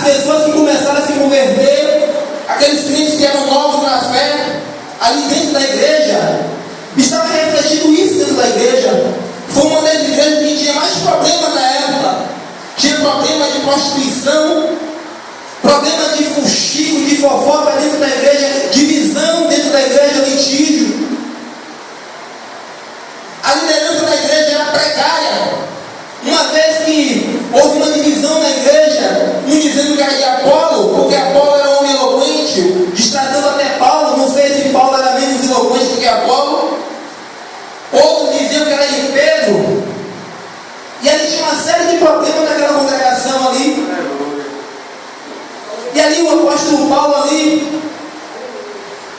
as pessoas que começaram a se converter, aqueles crentes que eram novos na fé, ali dentro da igreja, estava refletindo isso dentro da igreja. Foi uma das igrejas que tinha mais problemas na época. Tinha problema de prostituição, problema de fuxico, de fofoca dentro da igreja, divisão dentro da igreja, litígio. A liderança da igreja era precária. Uma vez que houve uma divisão na igreja, um dizendo que era de Apolo, porque Apolo era um homem eloquente, destratando até Paulo, não sei se Paulo era menos eloquente do que Apolo. Outros diziam que era de Pedro. E ali tinha uma série de problemas naquela congregação ali. E ali o apóstolo Paulo ali,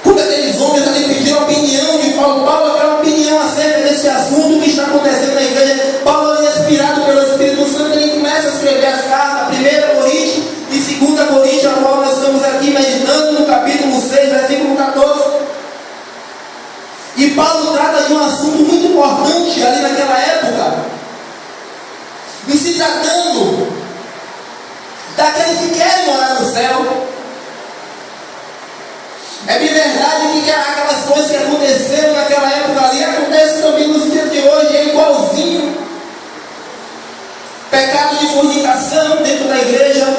quando aqueles homens ali pediram a opinião de Paulo, Paulo quer uma opinião acerca desse assunto que está acontecendo na igreja. Paulo ali, inspirado pelo Espírito Santo, ele começa a escrever as cartas, 1 Coríntios e 2 Coríntios, a qual nós estamos aqui meditando no capítulo 6, versículo 14. E Paulo trata de um assunto muito importante ali naquela época, e se tratando daqueles que querem morar no céu. É bem verdade que aquelas coisas que aconteceram naquela época ali acontecem também nos dias de hoje, é igualzinho. Pecado de fornicação dentro da igreja,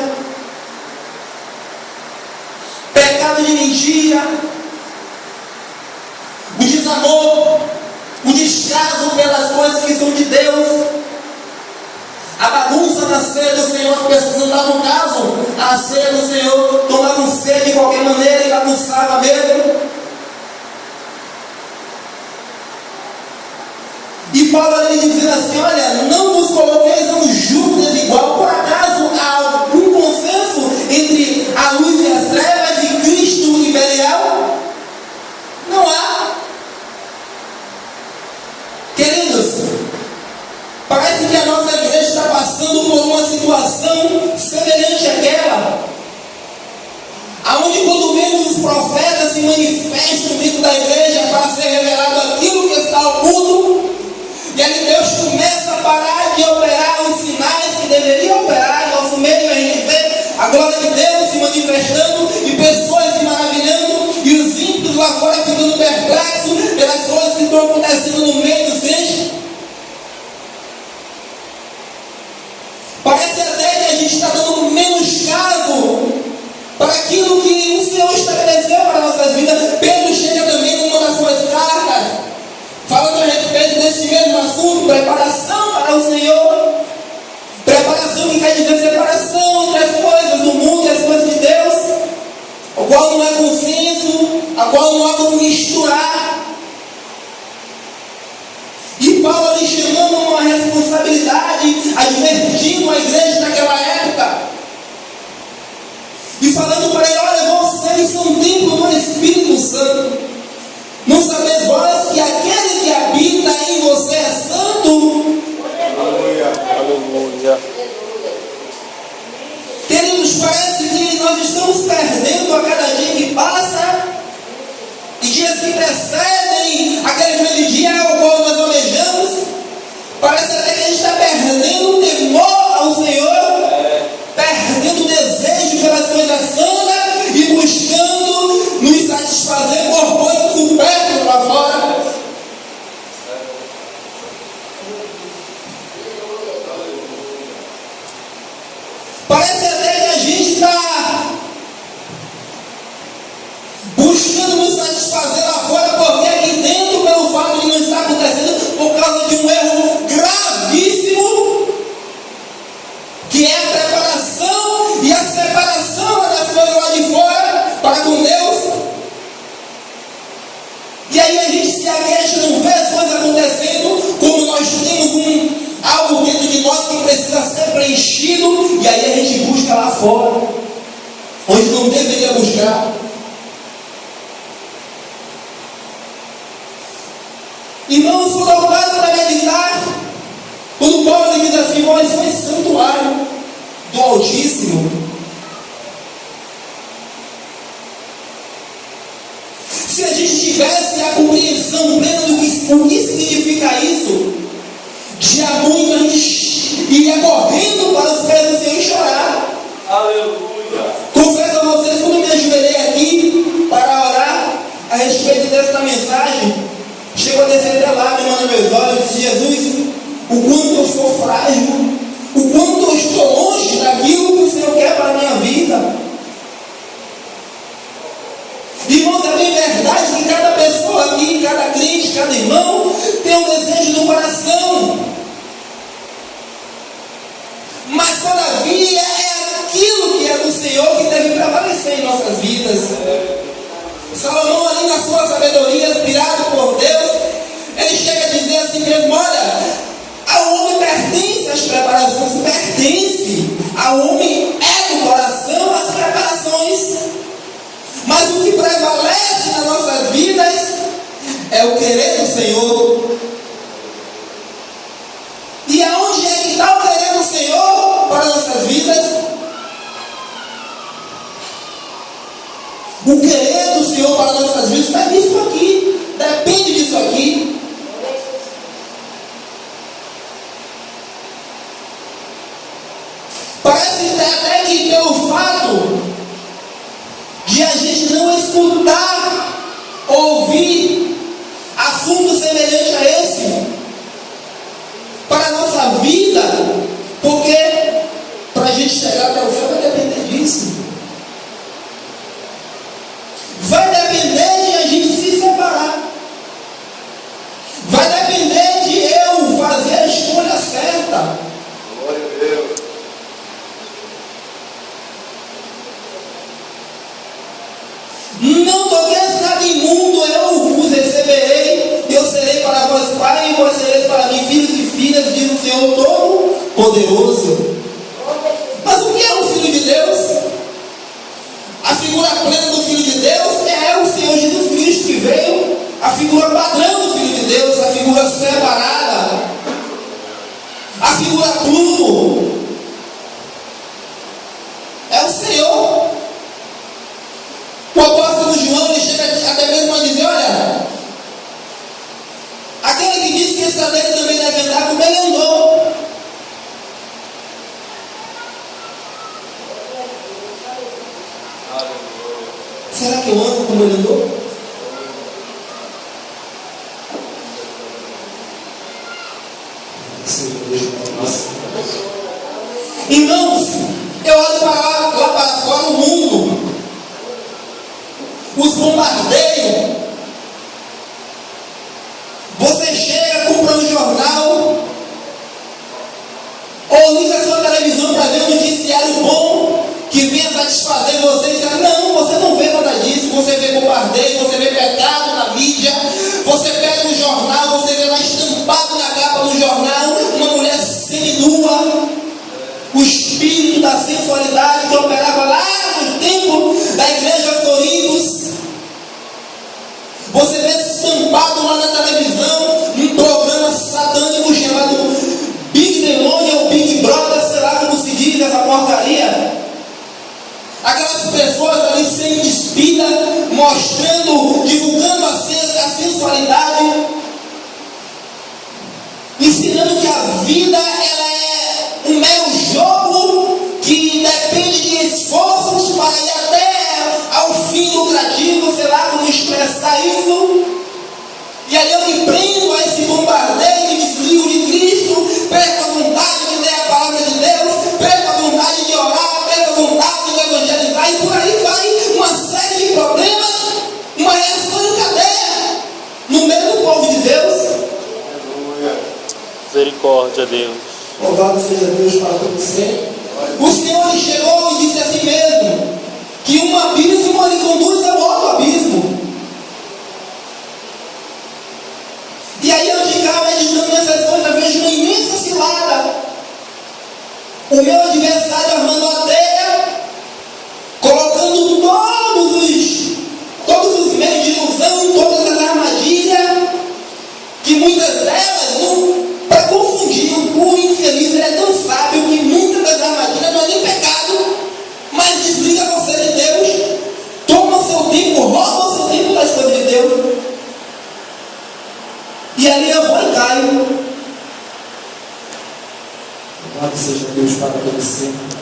pecado de mentira, o desamor, o descaso pelas coisas que são de Deus, a bagunça na ceia do Senhor. As pessoas não davam caso à ceia do Senhor, tomavam ceia de qualquer maneira e bagunçavam mesmo. E Paulo ali dizendo assim: olha, não vos coloqueis a um jugo desigual. Por acaso há algum consenso entre a luz e as trevas, de Cristo e Belial? Não há. Queridos, parece que a nossa igreja está passando por uma situação semelhante àquela, aonde quando menos os profetas se manifestam dentro da igreja para ser revelado aquilo que está oculto, e aí Deus começa a parar de operar os sinais que deveria operar em nosso meio, e a gente vê a glória de Deus se manifestando e pessoas se maravilhando, e os ímpios lá fora ficando perplexos pelas coisas que estão acontecendo no meio dos crentes. Parece até que a gente está dando menos caso para aquilo que o Senhor estabeleceu para nossas vidas. Pedro chega também numa das suas cartas, falando a respeito desse mesmo assunto, preparação para o Senhor. Preparação que quer dizer separação entre as coisas do mundo e as coisas de Deus, o qual não há consenso, a qual não há como misturar. E Paulo ali chamando uma responsabilidade, advertindo a igreja naquela época, e falando para ele: olha, vocês são um templo do Espírito Santo. Não sabeis vós que aquele que habita em você é santo? Aleluia, aleluia. Queridos, parece que nós estamos perdendo a cada dia que passa, e dias que precedem aquele grande dia ao qual nós almejamos. Parece até que a gente está perdendo o temor ao Senhor, perdendo o desejo pelas coisas santas e buscando nos satisfazer por coisas supérfluas lá fora. Parece até que a gente está buscando nos satisfazer lá fora, porque aqui dentro, pelo fato de não estar acontecendo, por causa de um erro gravíssimo, que é a preparação e a separação das coisas lá de fora para com Deus. E aí a gente se aqueixa, não vê as coisas acontecendo, como nós temos algo dentro de nós que precisa ser preenchido, e aí a gente busca lá fora, onde não deveria buscar. Irmãos, quando eu paro para meditar, quando Paulo diz assim: vós sois santuário do Altíssimo. Se a gente tivesse a compreensão plena do que significa isso, dia muito a gente iria correndo para os pés do Senhor e chorar. Aleluia. todavia é aquilo que é do Senhor que deve prevalecer em nossas vidas. Salomão, ali na sua sabedoria, inspirado por Deus, ele chega a dizer assim mesmo: olha, ao homem pertence as preparações, pertence ao homem é do coração as preparações, mas o que prevalece nas nossas vidas é o querer do Senhor. E aonde é que está o querer do Senhor para nossas vidas? O querer do Senhor para nossas vidas está nisso aqui, depende disso aqui. Parece até que pelo fato de a gente não escutar, ouvir assunto semelhante a esse para a nossa vida, porque para a gente chegar até o céu vai depender disso. Vai depender de a gente se separar. Vai depender de eu fazer a escolha certa. Glória a Deus. Não toqueis nada imundo, eu vos receberei, eu serei para vós pai, e vós sereis para mim filhos e filhas, diz o Senhor Todo-Poderoso. Mas o que é o Filho de Deus? A figura plena do Filho de Deus é o Senhor Jesus Cristo, que veio, a figura padrão do Filho de Deus, a figura separada, a figura plumo, é o Senhor. O apóstolo João, ele chega até mesmo a dizer: olha, aquele que disse que esse cadeiro também deve andar como ele andou. Será que eu ando como ele andou? Irmãos, eu olho para lá para fora o mundo, os bombardeios. Você chega, compra um jornal, ou liga a sua televisão para ver um noticiário bom que venha satisfazer você e dizer: não, você não vê nada disso. Você vê bombardeio, você vê pecado na mídia, você pega um jornal, você vê lá estampado na capa do jornal uma mulher seminua, o espírito da sensualidade que operava lá no templo da igreja Corintos. Você vê estampado lá na televisão um programa satânico chamado Big Demônio ou Big Brother, sei lá como se diz essa porcaria. Aquelas pessoas ali sem despida, mostrando, divulgando a sensualidade, ensinando que a vida ela é um mero jogo que depende de esforços para ir até ao fim lucrativo, sei lá como expressar isso. E aí eu me prendo a esse bombardeio e desvio de Cristo, perco a vontade de ler a palavra de Deus, perco a vontade de orar, perco a vontade de evangelizar, e por aí vai uma série de problemas, uma reação em cadeia no meio do povo de Deus. Aleluia. Misericórdia, Deus. Louvado seja Deus para todo sempre. O Senhor chegou e disse assim mesmo, que um abismo lhe conduz ao outro abismo. E aí eu de cá, meditando nessas coisas, vejo uma imensa cilada. O meu adversário armando a teia, colocando todos os meios de ilusão, todas as armadilhas, que muitas delas, para confundir o infeliz, ele é tão sábio que muitas das armadilhas não é nem pecado, mas desliga você de Deus, toma o seu tempo, rouba o seu tempo das coisas de Deus. E ali eu vou e caio. Louvado seja Deus para todo sempre.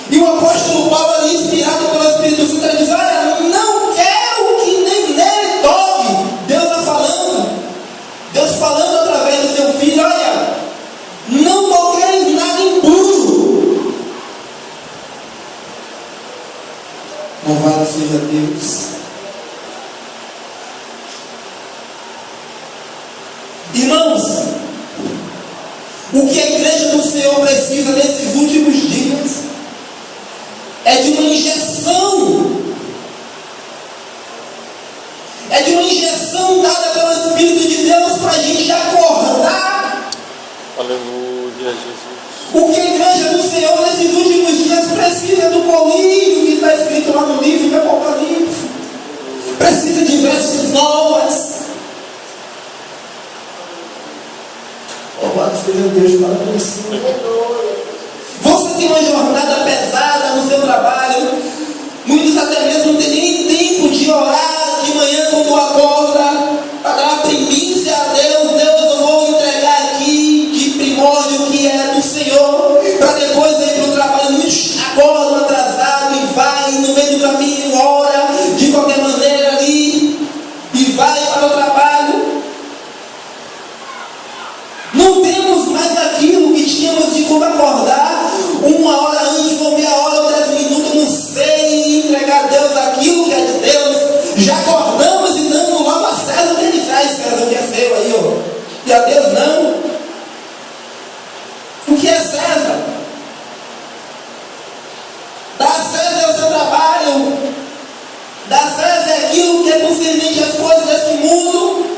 E o apóstolo Paulo ali, inspirado pelo Espírito Santo, ele diz: olha, não quero que nem nele toque. Deus está falando. Deus falando através do seu filho: olha, não toqueis nada impuro. Louvado seja Deus. Irmãos, o que a igreja precisa nesses últimos dias é de uma injeção. É de uma injeção dada pelo Espírito de Deus para a gente acordar. Aleluia, Jesus. O que a igreja do Senhor nesses últimos dias precisa do colírio que está escrito lá no livro do Apocalipse. Precisa de vestes novas. Louvado seja Deus para você. Você tem uma jornada pesada no seu trabalho. Muitos até mesmo não têm nem tempo de orar de manhã quando acorda, para dar uma primícia a Deus. Deus, eu vou entregar aqui de primórdio que é do Senhor, para depois ir para o trabalho. Muitos acordam atrasado e vai no meio do caminho, ora de qualquer maneira ali e vai para o trabalho. Não temos mais aquilo que tínhamos de como acordar 1 hora antes, ou meia hora, ou 10 minutos, não sei, e entregar a Deus aquilo que é de Deus. Já acordamos e damos logo a César o que ele faz. César, o que é seu aí, ó? E a Deus não. O que é César? Dá a César o seu trabalho. Dá a César aquilo que é concernente às coisas deste mundo.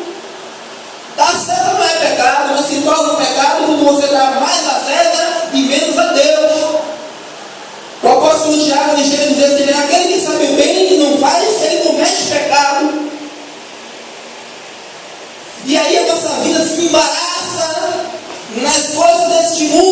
Dá a César não é pecado, mas se torna um pecado quando você dá mais a César e menos a Deus. O apóstolo Tiago ele chega a dizer assim: aquele que sabe bem e não faz, ele comete pecado. E aí a nossa vida se embaraça nas coisas deste mundo.